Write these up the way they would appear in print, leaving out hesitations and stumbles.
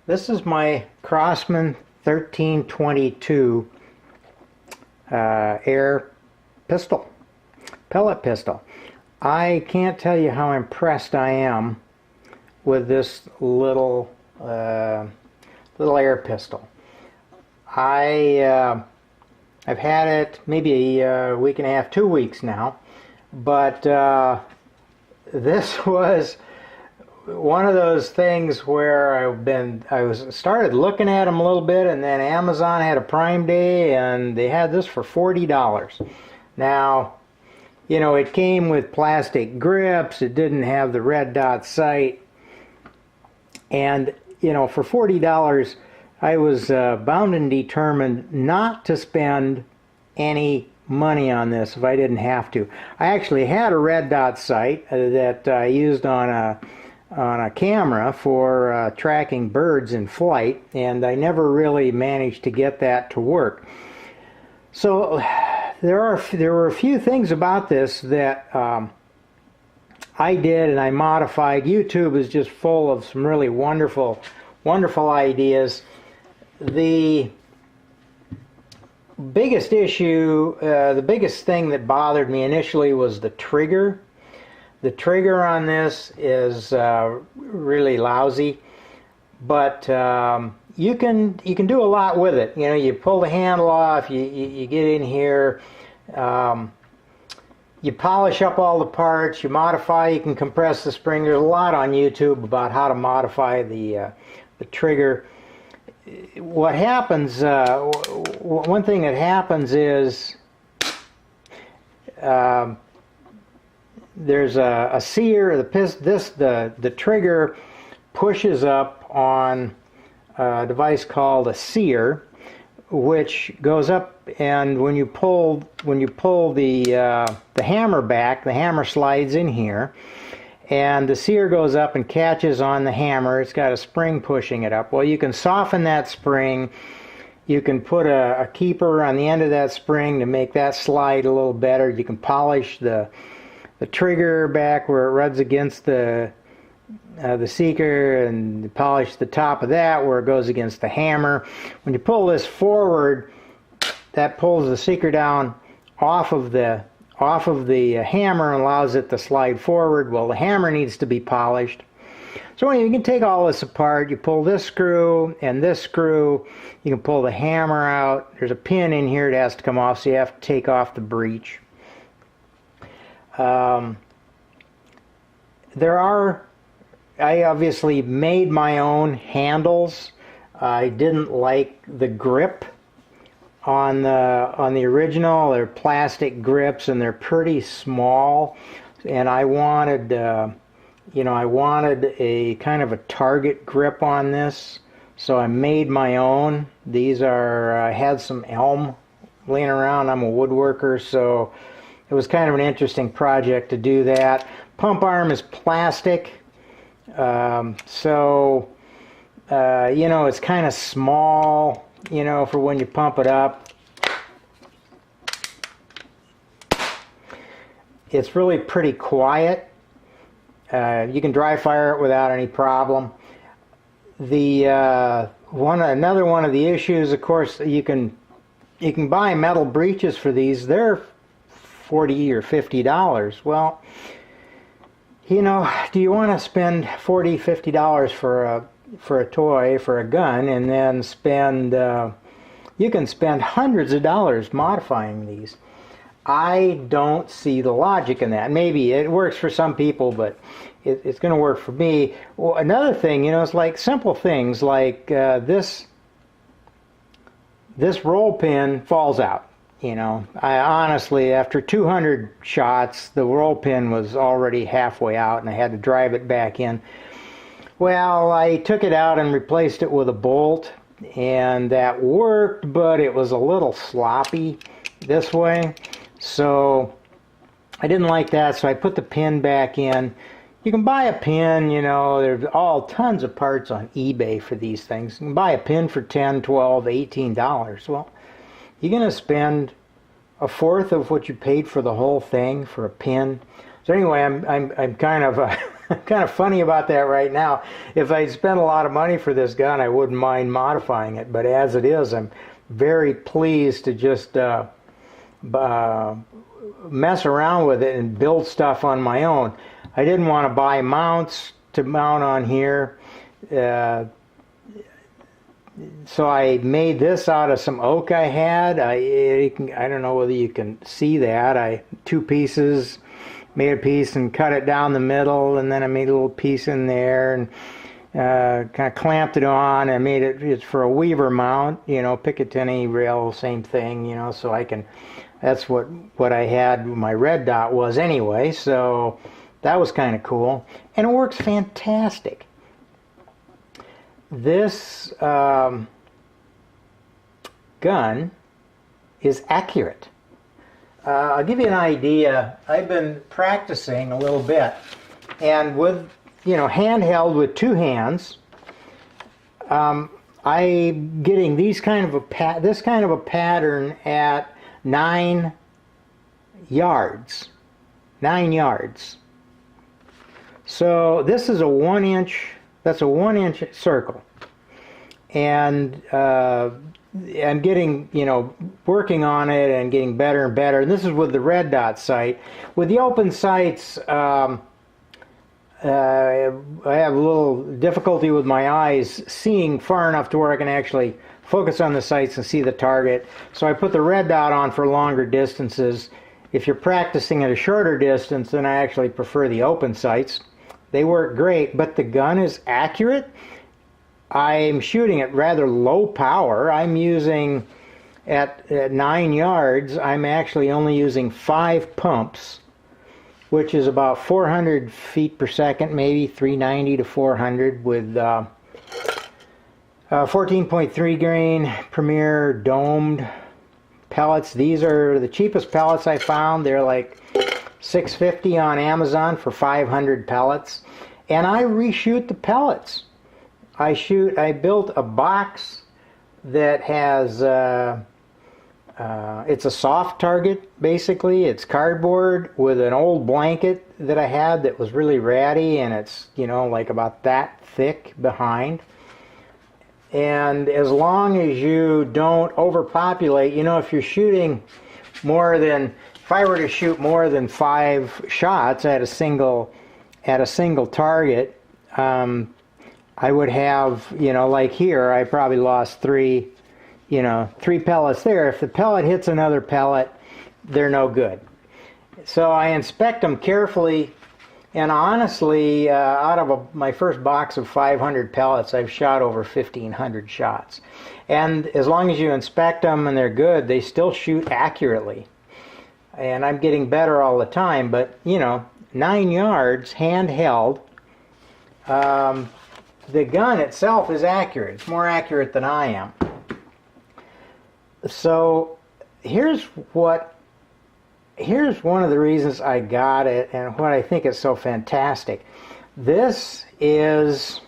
This is my Crosman 1322 air pistol, pellet pistol. I can't tell you how impressed I am with this little air pistol. I've had it maybe a week and a half, 2 weeks now, but this was one of those things where I started looking at them a little bit, and then Amazon had a Prime Day and they had this for $40. Now, you know, it came with plastic grips, it didn't have the red dot sight, and you know, for $40 I was bound and determined not to spend any money on this if I didn't have to. I actually had a red dot sight that I used on a camera for tracking birds in flight, and I never really managed to get that to work. So there were a few things about this that I did and I modified. YouTube is just full of some really wonderful ideas. The biggest issue, the biggest thing that bothered me initially was the trigger. The trigger on this is really lousy, but you can do a lot with it. You know, you pull the handle off, you get in here, you polish up all the parts, you modify, you can compress the spring. There's a lot on YouTube about how to modify the trigger. What happens, one thing that happens is there's a sear. The trigger pushes up on a device called a sear, which goes up, and when you pull the hammer back, the hammer slides in here, and the sear goes up and catches on the hammer. It's got a spring pushing it up. Well, you can soften that spring. You can put a keeper on the end of that spring to make that slide a little better. You can polish the trigger back where it rubs against the seeker, and polish the top of that where it goes against the hammer. When you pull this forward, that pulls the seeker down off of the hammer and allows it to slide forward. Well, the hammer needs to be polished. So anyway, you can take all this apart. You pull this screw and this screw. You can pull the hammer out. There's a pin in here that has to come off, so you have to take off the breech. I obviously made my own handles. I didn't like the grip on the original. They're plastic grips and they're pretty small, and I wanted I wanted a kind of a target grip on this, so I made my own. These are, I had some elm laying around. I'm a woodworker, so it was kind of an interesting project to do that. Pump arm is plastic, so you know, it's kind of small, you know, for when you pump it up. It's really pretty quiet. You can dry fire it without any problem. Another one of the issues, of course, you can buy metal breeches for these. They're $40 or $50. Well, you know, do you want to spend $40, $50 for a toy, for a gun, and then spend you can spend hundreds of dollars modifying these? I don't see the logic in that. Maybe it works for some people, but it's going to work for me. Well, another thing, you know, it's like simple things like this roll pin falls out. You know, I honestly, after 200 shots, the roll pin was already halfway out, and I had to drive it back in. Well, I took it out and replaced it with a bolt, and that worked, but it was a little sloppy this way. So I didn't like that, so I put the pin back in. You can buy a pin, you know, there's tons of parts on eBay for these things. You can buy a pin for $10, $12, $18. Well, you're going to spend a fourth of what you paid for the whole thing for a pin. So anyway, I'm kind of kind of funny about that right now. If I'd spent a lot of money for this gun, I wouldn't mind modifying it. But as it is, I'm very pleased to just mess around with it and build stuff on my own. I didn't want to buy mounts to mount on here. So I made this out of some oak I had. I don't know whether you can see that. Two pieces, made a piece and cut it down the middle, and then I made a little piece in there and kind of clamped it on. I made it's for a Weaver mount, Picatinny rail, same thing, so I can. That's what I had. My red dot was anyway, so that was kind of cool, and it works fantastic. This gun is accurate. I'll give you an idea. I've been practicing a little bit, and with handheld with two hands, I'm getting this kind of a pattern at 9 yards. 9 yards. So this is a 1 inch. That's a 1 inch circle, and I'm getting, working on it and getting better and better. And this is with the red dot sight. With the open sights, I have a little difficulty with my eyes seeing far enough to where I can actually focus on the sights and see the target. So I put the red dot on for longer distances. If you're practicing at a shorter distance, then I actually prefer the open sights. They work great, but the gun is accurate. I'm shooting at rather low power. I'm using, at 9 yards, I'm actually only using 5 pumps, which is about 400 feet per second, maybe 390 to 400 with 14.3 grain Premier domed pellets. These are the cheapest pellets I found. They're like $6.50 on Amazon for 500 pellets, and I reshoot the pellets. I built a box that has it's a soft target, basically. It's cardboard with an old blanket that I had that was really ratty, and it's like about that thick behind. And as long as you don't overpopulate, if you're shooting more than, if I were to shoot more than 5 shots at a single target, I would have, like here, I probably lost 3 pellets there. If the pellet hits another pellet, they're no good. So I inspect them carefully, and honestly, out of my first box of 500 pellets, I've shot over 1,500 shots. And as long as you inspect them and they're good, they still shoot accurately. And I'm getting better all the time, but 9 yards handheld. The gun itself is accurate. It's more accurate than I am. So here's one of the reasons I got it, and what I think is so fantastic. This is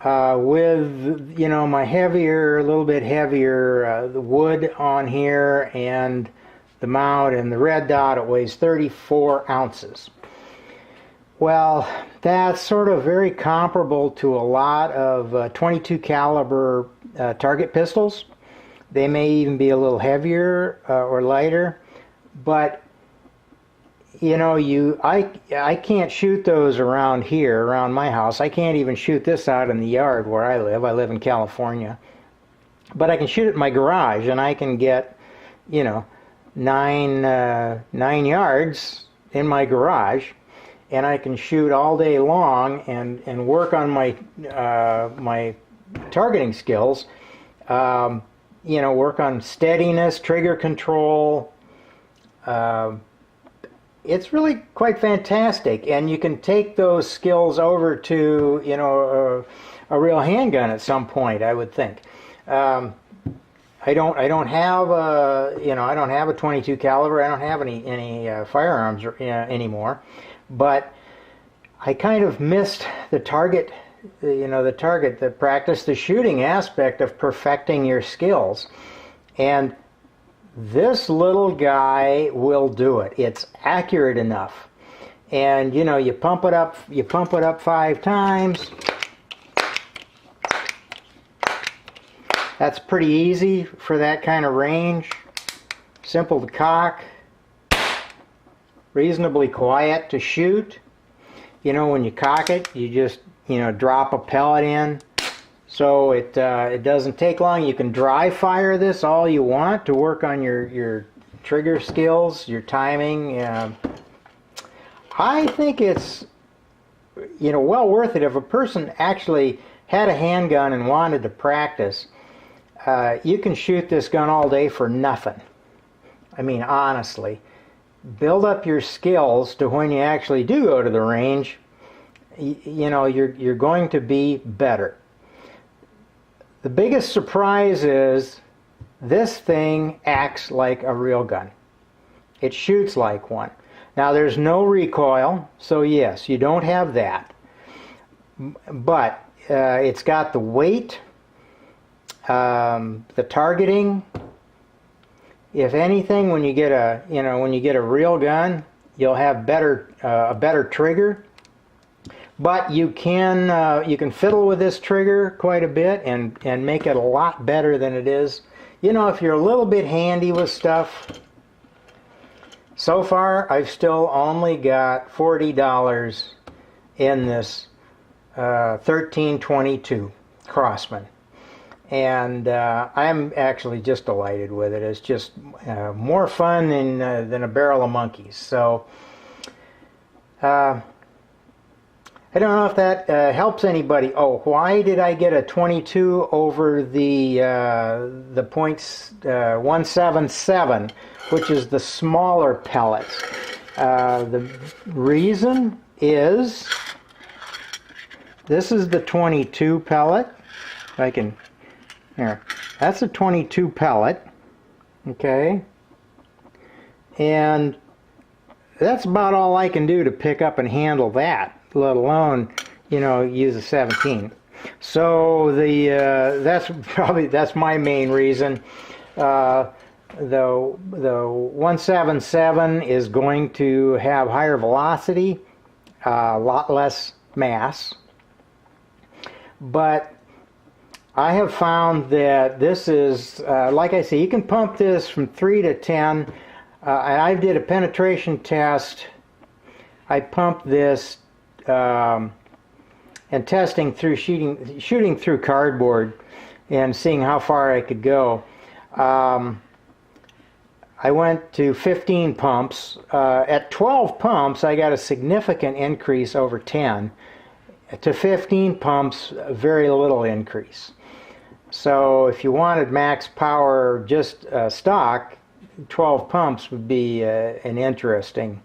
with my heavier, a little bit heavier, the wood on here and the mount and the red dot. It weighs 34 ounces. Well, that's sort of very comparable to a lot of 22 caliber target pistols. They may even be a little heavier or lighter, but I can't shoot those around here, around my house. I can't even shoot this out in the yard where I live. I live in California. But I can shoot it in my garage, and I can get, 9 yards in my garage, and I can shoot all day long and work on my my targeting skills. Work on steadiness, trigger control. It's really quite fantastic, and you can take those skills over to a real handgun at some point, I would think. I don't have a 22 caliber. I don't have any firearms anymore, but I kind of missed the target. The practice, the shooting aspect of perfecting your skills, and this little guy will do it. It's accurate enough, and you know, you pump it up 5 times. That's pretty easy for that kind of range. Simple to cock, reasonably quiet to shoot. You know, when you cock it, you just, you know, drop a pellet in. So it doesn't take long. You can dry fire this all you want to work on your trigger skills, your timing. I think it's, you know, well worth it if a person actually had a handgun and wanted to practice. You can shoot this gun all day for nothing. I mean, honestly, build up your skills to when you actually do go to the range. You know, you're going to be better. The biggest surprise is this thing acts like a real gun. It shoots like one. Now there's no recoil, so yes, you don't have that. But it's got the weight, the targeting. If anything, when you get a real gun, you'll have a better trigger. But you can fiddle with this trigger quite a bit and make it a lot better than it is. You know, if you're a little bit handy with stuff. So far, I've still only got $40 in this 1322 Crosman. And I'm actually just delighted with it. It's just more fun than a barrel of monkeys. So I don't know if that helps anybody. Oh, why did I get a 22 over the .177, which is the smaller pellets? The reason is this is the 22 pellet. If I can, here, that's a 22 pellet. Okay, and that's about all I can do to pick up and handle that, let alone, you know, use a 17. So that's my main reason. The 177 is going to have higher velocity, a lot less mass, but I have found that this is, like I say, you can pump this from 3 to 10. And I did a penetration test. I pumped this and testing through shooting through cardboard and seeing how far I could go. I went to 15 pumps. At 12 pumps, I got a significant increase over 10. To 15 pumps, very little increase. So if you wanted max power just stock, 12 pumps would be an interesting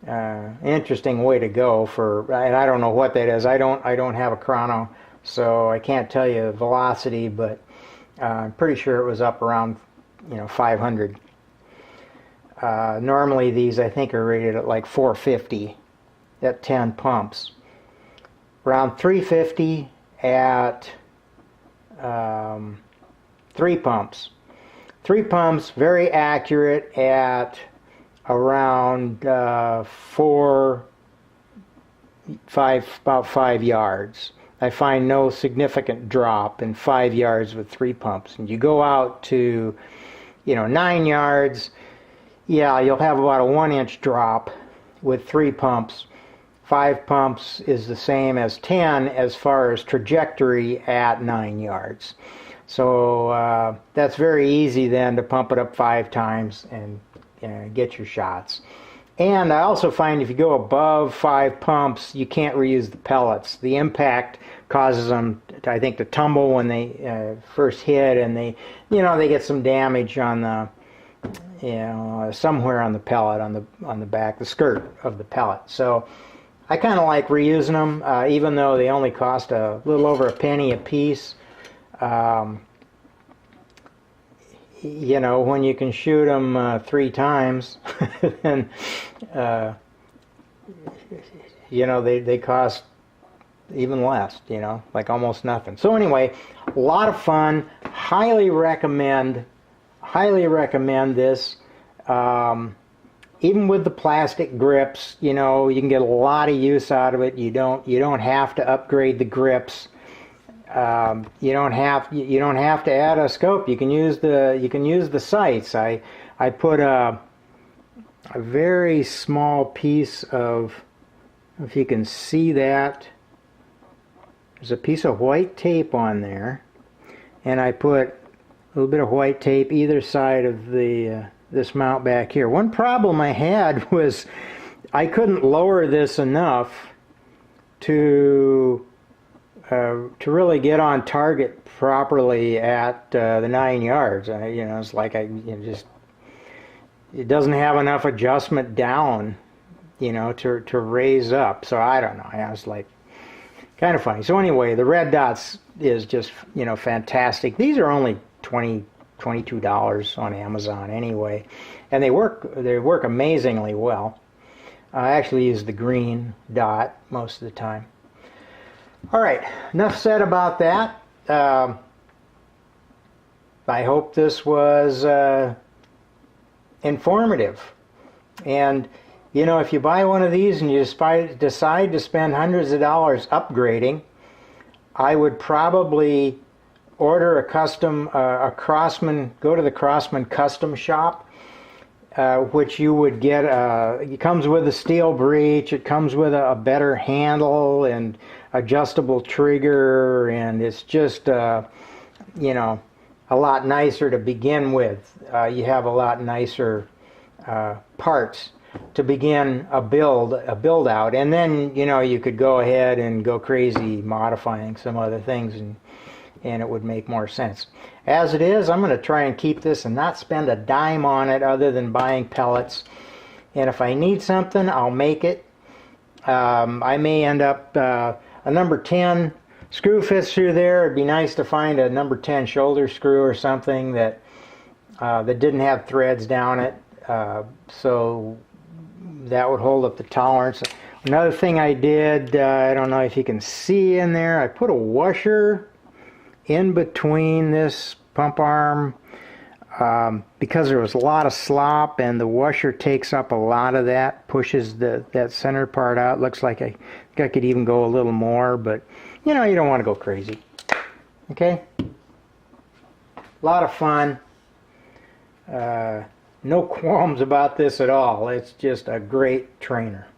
way to go for, and I don't know what that is. I don't have a chrono, so I can't tell you velocity, but I'm pretty sure it was up around 500. Normally these I think are rated at like 450 at 10 pumps. Around 350 at 3 pumps. 3 pumps, very accurate at around about 5 yards. I find no significant drop in 5 yards with 3 pumps. And you go out to, 9 yards, yeah, you'll have about a 1-inch drop with 3 pumps. 5 pumps is the same as 10 as far as trajectory at 9 yards. So that's very easy then to pump it up 5 times and get your shots. And I also find if you go above 5 pumps, you can't reuse the pellets. The impact causes them, I think, to tumble when they first hit, and they get some damage on the, somewhere on the pellet, on the back, the skirt of the pellet. So I kind of like reusing them, even though they only cost a little over a penny a piece. When you can shoot them 3 times, then they cost even less. Like almost nothing. So anyway, a lot of fun. Highly recommend this. even with the plastic grips, you know, you can get a lot of use out of it. You don't have to upgrade the grips. You don't have to add a scope. You can use the sights. I put a very small piece of, if you can see that, there's a piece of white tape on there, and I put a little bit of white tape either side of the this mount back here. One problem I had was I couldn't lower this enough to really get on target properly at the 9 yards. You know, it's like it doesn't have enough adjustment down, you know, to raise up. So I don't know. I was like, kind of funny. So anyway, the red dots is just, you know, fantastic. These are only $22 on Amazon anyway, and they work amazingly well. I actually use the green dot most of the time. All right, enough said about that. I hope this was informative. And you know, if you buy one of these and you decide to spend hundreds of dollars upgrading, I would probably order a custom, a Crosman, go to the Crosman custom shop, which you would get, it comes with a steel breech, it comes with a better handle and adjustable trigger, and it's just, you know, a lot nicer to begin with. You have a lot nicer parts to begin a build out, and then, you know, you could go ahead and go crazy modifying some other things, and it would make more sense. As it is, I'm going to try and keep this and not spend a dime on it other than buying pellets, and if I need something, I'll make it. I may end up a number 10 screw fits through there. It'd be nice to find a number 10 shoulder screw or something that didn't have threads down it, so that would hold up the tolerance. Another thing I did, I don't know if you can see in there, I put a washer in between this pump arm because there was a lot of slop, and the washer takes up a lot of that, pushes that center part out. Looks like I think I could even go a little more, but you know, you don't want to go crazy. Okay? A lot of fun. No qualms about this at all. It's just a great trainer.